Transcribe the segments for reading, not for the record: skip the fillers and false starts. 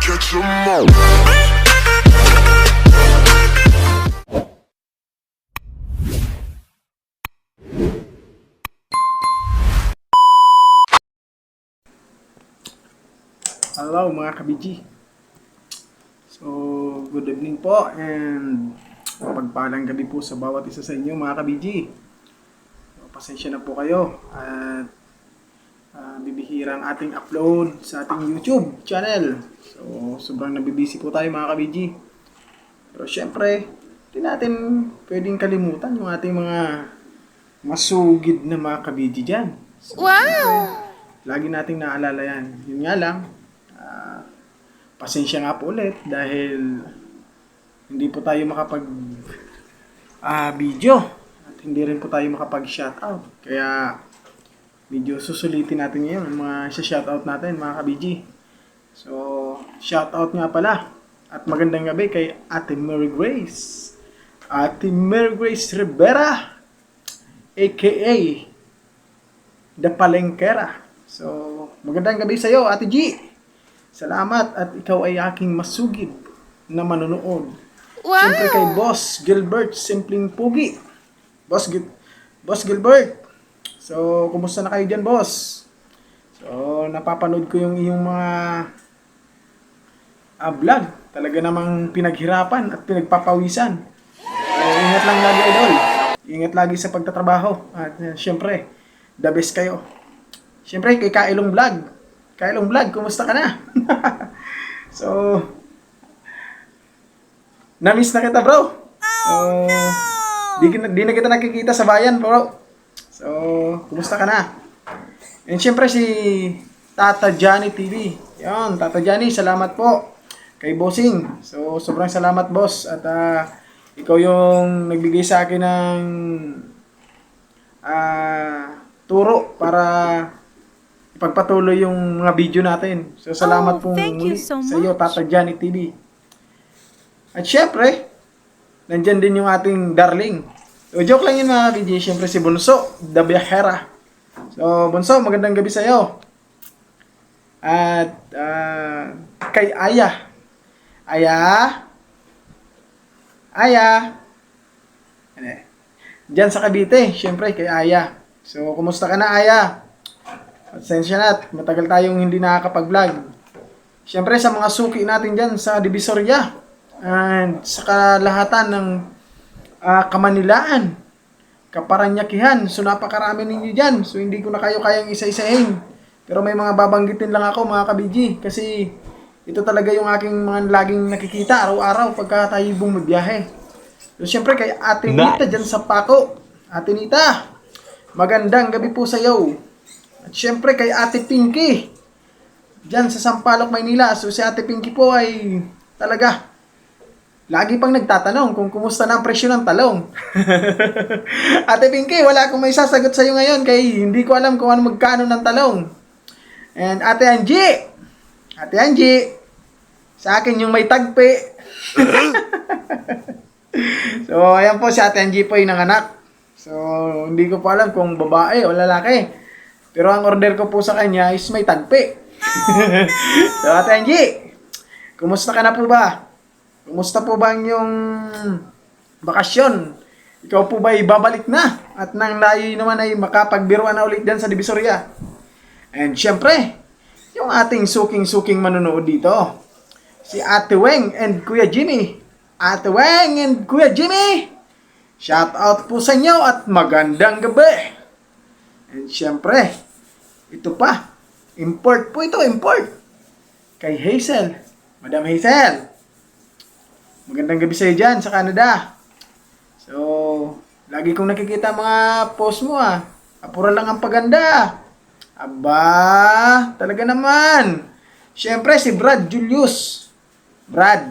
Catch 'em all. Hello mga ka-BG. So, good evening po and mapagpalang gabi po sa bawat isa sa inyo mga ka-BG. So, pasensya na po kayo at bibihira ang ating upload sa ating YouTube channel. So, sobrang nabibisi po tayo mga ka-BG. Pero syempre, hindi natin pwedeng kalimutan yung ating mga masugid na mga ka-BG dyan. So, wow! Syempre, lagi nating naalala yan. Yun nga lang, pasensya nga po ulit dahil hindi po tayo makapag video at hindi rin po tayo makapag shoutout. Kaya medyo susulitin natin ngayon ang mga shoutout natin mga ka-BG. So, shoutout nga pala at magandang gabi kay Ate Mary Grace. Ate Mary Grace Rivera aka The Palengkera. So, magandang gabi sa iyo Ate G. Salamat at ikaw ay aking masugid na manonood. Wow! Siyempre kay Boss Gilbert, simpleng pugi. Boss Gilbert. So, kumusta na kayo dyan, boss? So, napapanood ko yung iyong mga vlog. Talaga namang pinaghirapan at pinagpapawisan. So, ingat lang lagi, idol. Ingat lagi sa pagtatrabaho. At siyempre, the best kayo. Siyempre, kay Kailong Vlog. Kailong Vlog, kumusta ka na? So, na-miss na kita, bro. So, di na kita nakikita sa bayan, bro. So, kumusta ka na? And syempre si Tata Johnny TV. Yan, Tata Johnny, salamat po kay Bossing. So, sobrang salamat, boss. At ikaw yung nagbigay sa akin ng turo para ipagpatuloy yung mga video natin. So, salamat po muli sa iyo, Tata Johnny TV. At syempre, nandyan din yung ating darling. So, joke lang yun mga BG. Syempre si Bunso, The Viajera. So, Bunso, magandang gabi sa iyo. At kay Aya. Diyan sa Cavite, syempre kay Aya. So, kumusta ka na, Aya? Pasensya na, matagal tayong hindi nakakapag-vlog. Syempre sa mga suki natin dyan sa Divisoria and sa kalahatan ng Kamanilaan, Kaparanyakihan. So napakarami ninyo dyan. So hindi ko na kayo kayang isa-isahin. Pero may mga babanggitin lang ako mga ka-BG. Kasi ito talaga yung aking mga laging nakikita araw-araw pagka tayo bumibiyahe. So syempre kay Ate Nita dyan sa Paco. Ate Nita, magandang gabi po sa iyo. At syempre kay Ate Pinky dyan sa Sampaloc, Maynila. So si Ate Pinky po ay talaga lagi pang nagtatanong kung kumusta na ang presyo ng talong. Ate Pinky, wala akong may sasagot sa iyo ngayon kaya hindi ko alam kung ano magkano ng talong. And Ate Angie, sa akin yung may tagpi. So ayan po si Ate Angie po yung nanganak. So hindi ko po alam kung babae o lalaki. Pero ang order ko po sa kanya is may tagpi. So, Ate Angie, kumusta ka na po ba? Kumusta po ba ang yung bakasyon? Ikaw po ba ibabalik na? At nang layo naman ay makapagbiruan na ulit dyan sa Divisoria. And syempre, yung ating suking-suking manonood dito, si Ate Weng and Kuya Jimmy. Ate Weng and Kuya Jimmy, shout out po sa inyo at magandang gabi. And syempre, ito pa, import po ito, import. Kay Hazel, Madam Hazel. Magandang gabi sa iyo dyan sa Canada. So, lagi kong nakikita mga post mo Apura lang ang paganda. Aba, talaga naman. Syempre, si Brad Julius. Brad,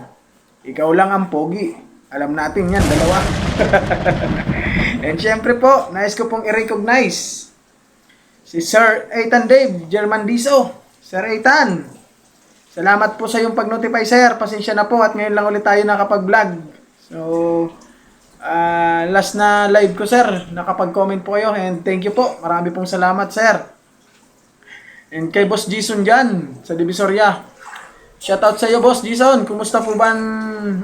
ikaw lang ang pogi. Alam natin yan, dalawa. And syempre po, nais ko pong i-recognize Si Sir Ethan Dave Germandiso. Sir Ethan, salamat po sa yung pag-notify, sir. Pasensya na po at ngayon lang ulit tayo nakapag-vlog. So, last na live ko, sir, nakapag-comment po kayo and thank you po. Marami pong salamat, sir. And kay Boss Jason dyan, sa Divisoria. Shoutout sa iyo, Boss Jason. Kumusta po ba ang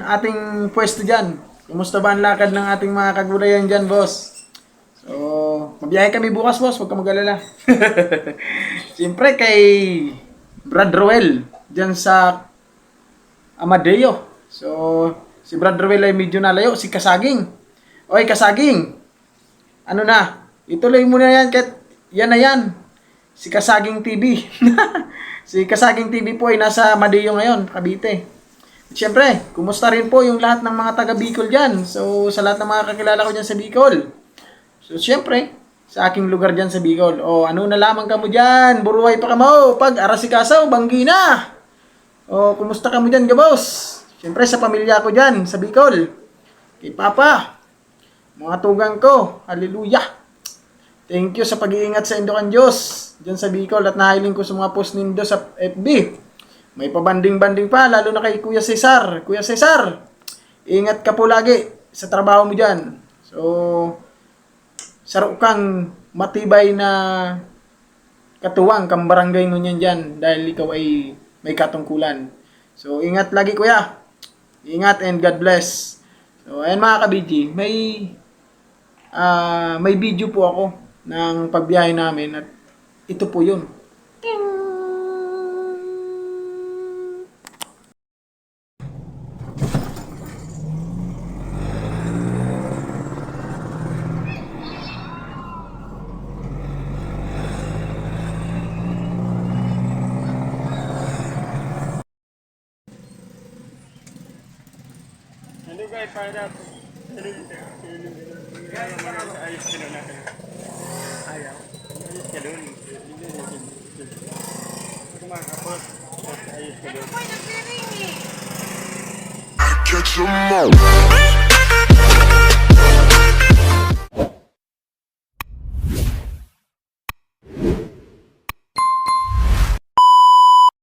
ating pwesto dyan? Kumusta ba ang lakad ng ating mga kagulayan dyan, boss? So, mabiyahe kami bukas, boss. Huwag ka mag-alala. Siyempre, kay Brad Roel, dyan sa Amadeo. So, si Brad Roel ay medyo nalayo. Si Kasaging. Oy, Kasaging. Ano na? Ituloy mo na yan. Yan na yan. Si Kasaging TV. Si Kasaging TV po ay nasa Amadeo ngayon, Cavite. At syempre, kumusta rin po yung lahat ng mga taga Bicol dyan. So, sa lahat ng mga kakilala ko dyan sa Bicol. So, syempre, sa aking lugar dyan sa Bicol. O, ano na lamang kamo dyan? Buruhay pa kamo. Pag arasikasaw, banggi na. O, kumusta kamo dyan, gabos? Syempre, sa pamilya ko dyan, sa Bicol. Kay Papa. Mga tugang ko. Hallelujah. Thank you sa pag-iingat sa Indokan Diyos. Dyan sa Bicol. At nahiling ko sa mga post nindo sa FB. May pabanding-banding pa. Lalo na kay Kuya Cesar. Kuya Cesar, ingat ka po lagi sa trabaho mo dyan. So, saro kang matibay na katuwang kang barangay ngunyan dyan dahil ikaw ay may katungkulan. So, ingat lagi, kuya. Ingat and God bless. So, ayan mga ka-BG, may video po ako ng pagbiyahe namin at ito po yun. Hello guys, para po. Ayos ka doon natin. Ayaw. Ayos ka doon. Kumakapot. Ayos ka doon. I catch 'em all.